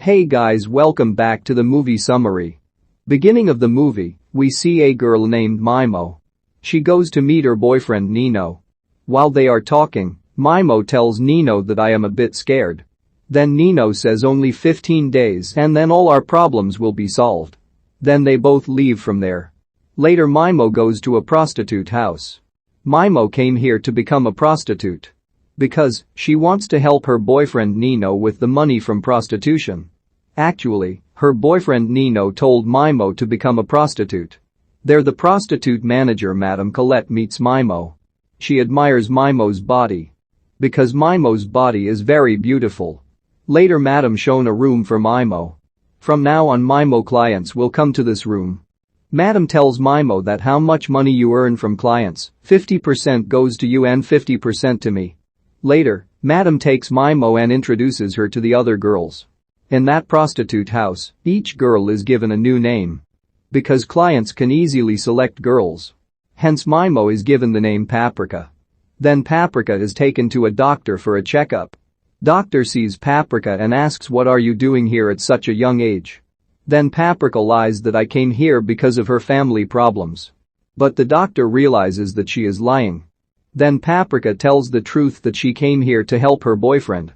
Hey guys, welcome back to the movie summary. Beginning of the movie, we see a girl named Mimo. She goes to meet her boyfriend Nino. While they are talking, Mimo tells Nino that I am a bit scared. Then Nino says only 15 days and then all our problems will be solved. Then they both leave from there. Later Mimo goes to a prostitute house. Mimo came here to become a prostitute because she wants to help her boyfriend Nino with the money from prostitution. Actually, her boyfriend Nino told Mimo to become a prostitute. There the prostitute manager Madame Colette meets Mimo. She admires Mimo's body because Mimo's body is very beautiful. Later Madame shown a room for Mimo. From now on Mimo clients will come to this room. Madame tells Mimo that how much money you earn from clients, 50% goes to you and 50% to me. Later, Madame takes Mimo and introduces her to the other girls. In that prostitute house, each girl is given a new name. Because clients can easily select girls. Hence Mimo is given the name Paprika. Then Paprika is taken to a doctor for a checkup. Doctor sees Paprika and asks, "What are you doing here at such a young age?" Then Paprika lies that I came here because of her family problems. But the doctor realizes that she is lying. Then Paprika tells the truth that she came here to help her boyfriend.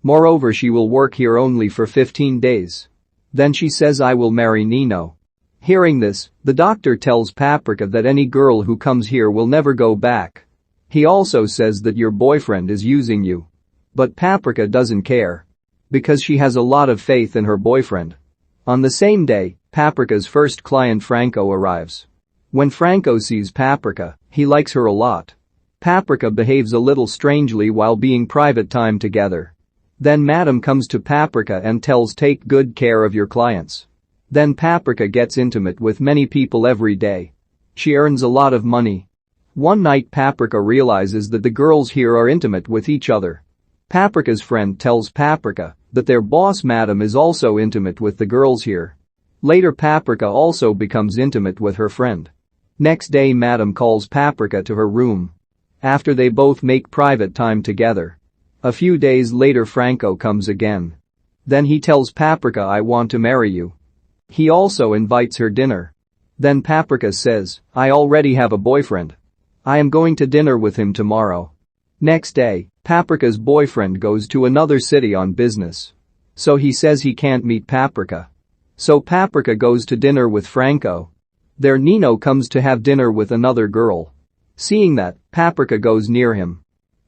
Moreover, she will work here only for 15 days. Then she says, "I will marry Nino." Hearing this, the doctor tells Paprika that any girl who comes here will never go back. He also says that your boyfriend is using you. But Paprika doesn't care. Because she has a lot of faith in her boyfriend. On the same day, Paprika's first client Franco arrives. When Franco sees Paprika, he likes her a lot. Paprika behaves a little strangely while being private time together. Then Madame comes to Paprika and tells, "Take good care of your clients." Then Paprika gets intimate with many people every day. She earns a lot of money. One night Paprika realizes that the girls here are intimate with each other. Paprika's friend tells Paprika that their boss Madame is also intimate with the girls here. Later Paprika also becomes intimate with her friend. Next day Madame calls Paprika to her room. After they both make private time together. A few days later Franco comes again. Then he tells Paprika, "I want to marry you." He also invites her dinner. Then Paprika says, "I already have a boyfriend. I am going to dinner with him tomorrow." Next day, Paprika's boyfriend goes to another city on business. So he says he can't meet Paprika. So Paprika goes to dinner with Franco. There Nino comes to have dinner with another girl. Seeing that, Paprika goes near him.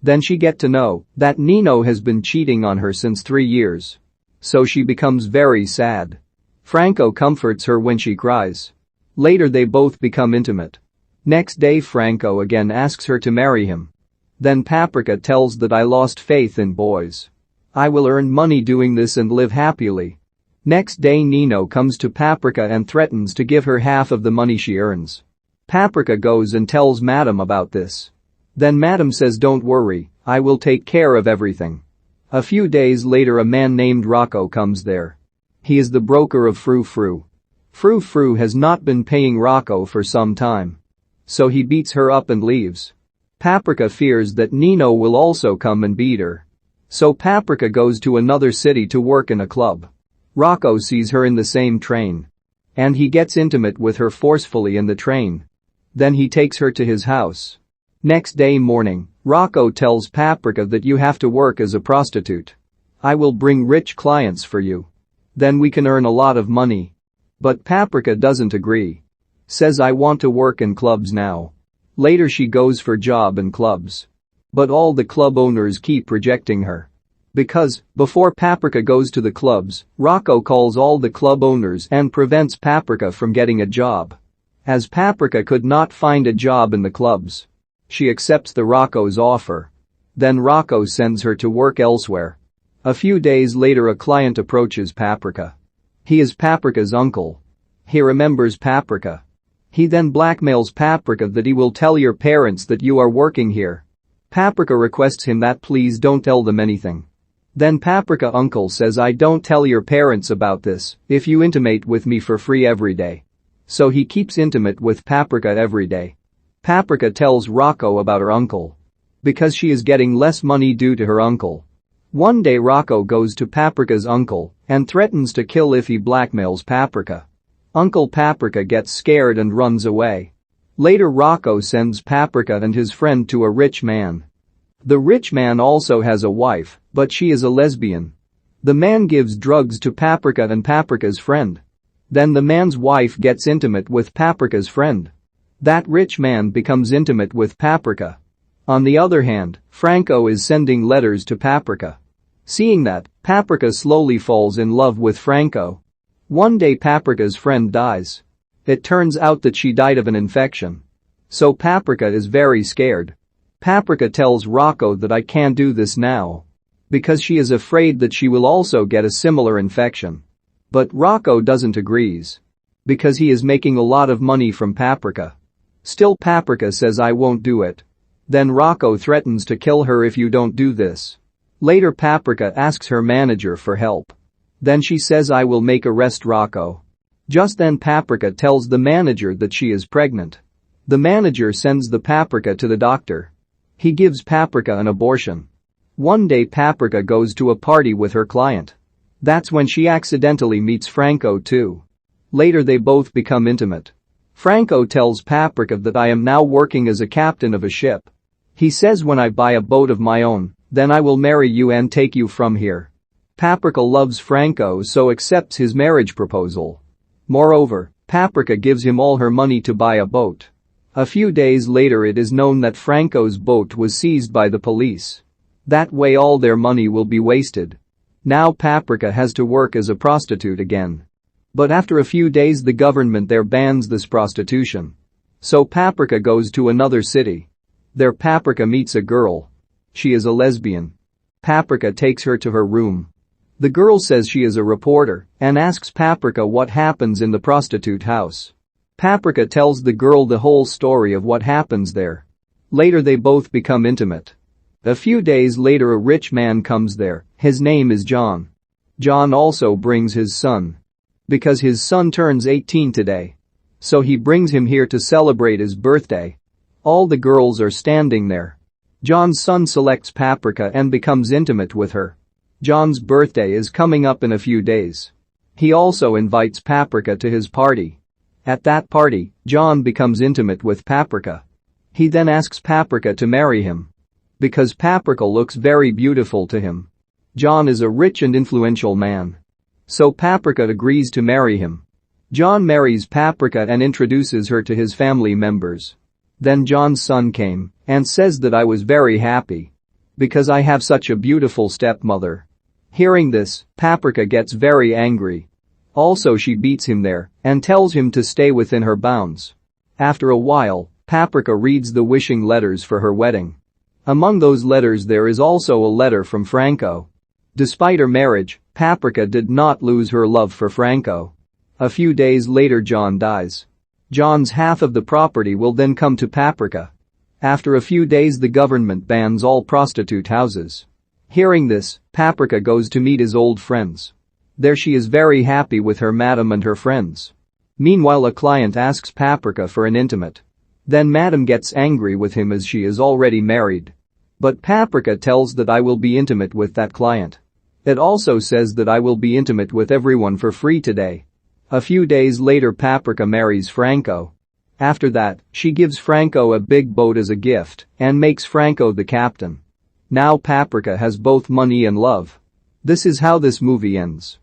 Then she get to know that Nino has been cheating on her since 3 years. So she becomes very sad. Franco comforts her when she cries. Later they both become intimate. Next day Franco again asks her to marry him. Then Paprika tells that I lost faith in boys. I will earn money doing this and live happily. Next day Nino comes to Paprika and threatens to give her half of the money she earns. Paprika goes and tells Madame about this. Then Madame says, "Don't worry, I will take care of everything." A few days later a man named Rocco comes there. He is the broker of Frou Frou. Frou Frou has not been paying Rocco for some time. So he beats her up and leaves. Paprika fears that Nino will also come and beat her. So Paprika goes to another city to work in a club. Rocco sees her in the same train. And he gets intimate with her forcefully in the train. Then he takes her to his house. Next day morning, Rocco tells Paprika that you have to work as a prostitute. I will bring rich clients for you. Then we can earn a lot of money. But Paprika doesn't agree. Says, "I want to work in clubs now." Later she goes for job in clubs. But all the club owners keep rejecting her. Because, before Paprika goes to the clubs, Rocco calls all the club owners and prevents Paprika from getting a job. As Paprika could not find a job in the clubs. She accepts the Rocco's offer. Then Rocco sends her to work elsewhere. A few days later a client approaches Paprika. He is Paprika's uncle. He remembers Paprika. He then blackmails Paprika that he will tell your parents that you are working here. Paprika requests him that please don't tell them anything. Then Paprika uncle says, "I don't tell your parents about this if you intimate with me for free every day." So he keeps intimate with Paprika every day. Paprika tells Rocco about her uncle. Because she is getting less money due to her uncle. One day Rocco goes to Paprika's uncle and threatens to kill if he blackmails Paprika. Uncle Paprika gets scared and runs away. Later Rocco sends Paprika and his friend to a rich man. The rich man also has a wife, but she is a lesbian. The man gives drugs to Paprika and Paprika's friend. Then the man's wife gets intimate with Paprika's friend. That rich man becomes intimate with Paprika. On the other hand, Franco is sending letters to Paprika. Seeing that, Paprika slowly falls in love with Franco. One day Paprika's friend dies. It turns out that she died of an infection. So Paprika is very scared. Paprika tells Rocco that I can't do this now. Because she is afraid that she will also get a similar infection. But Rocco doesn't agrees. Because he is making a lot of money from Paprika. Still Paprika says I won't do it. Then Rocco threatens to kill her if you don't do this. Later Paprika asks her manager for help. Then she says I will make arrest Rocco. Just then Paprika tells the manager that she is pregnant. The manager sends the Paprika to the doctor. He gives Paprika an abortion. One day Paprika goes to a party with her client. That's when she accidentally meets Franco too. Later they both become intimate. Franco tells Paprika that I am now working as a captain of a ship. He says when I buy a boat of my own, then I will marry you and take you from here. Paprika loves Franco so accepts his marriage proposal. Moreover, Paprika gives him all her money to buy a boat. A few days later it is known that Franco's boat was seized by the police. That way all their money will be wasted. Now Paprika has to work as a prostitute again. But after a few days the government there bans this prostitution. So Paprika goes to another city. There Paprika meets a girl. She is a lesbian. Paprika takes her to her room. The girl says she is a reporter and asks Paprika what happens in the prostitute house. Paprika tells the girl the whole story of what happens there. Later they both become intimate. A few days later a rich man comes there, his name is John. John also brings his son. Because his son turns 18 today. So he brings him here to celebrate his birthday. All the girls are standing there. John's son selects Paprika and becomes intimate with her. John's birthday is coming up in a few days. He also invites Paprika to his party. At that party, John becomes intimate with Paprika. He then asks Paprika to marry him. Because Paprika looks very beautiful to him. John is a rich and influential man. So Paprika agrees to marry him. John marries Paprika and introduces her to his family members. Then John's son came and says that I was very happy. Because I have such a beautiful stepmother. Hearing this, Paprika gets very angry. Also she beats him there and tells him to stay within her bounds. After a while, Paprika reads the wishing letters for her wedding. Among those letters there is also a letter from Franco. Despite her marriage, Paprika did not lose her love for Franco. A few days later John dies. John's half of the property will then come to Paprika. After a few days the government bans all prostitute houses. Hearing this, Paprika goes to meet his old friends. There she is very happy with her madam and her friends. Meanwhile a client asks Paprika for an intimate. Then madam gets angry with him as she is already married. But Paprika tells that I will be intimate with that client. It also says that I will be intimate with everyone for free today. A few days later Paprika marries Franco. After that, she gives Franco a big boat as a gift and makes Franco the captain. Now Paprika has both money and love. This is how this movie ends.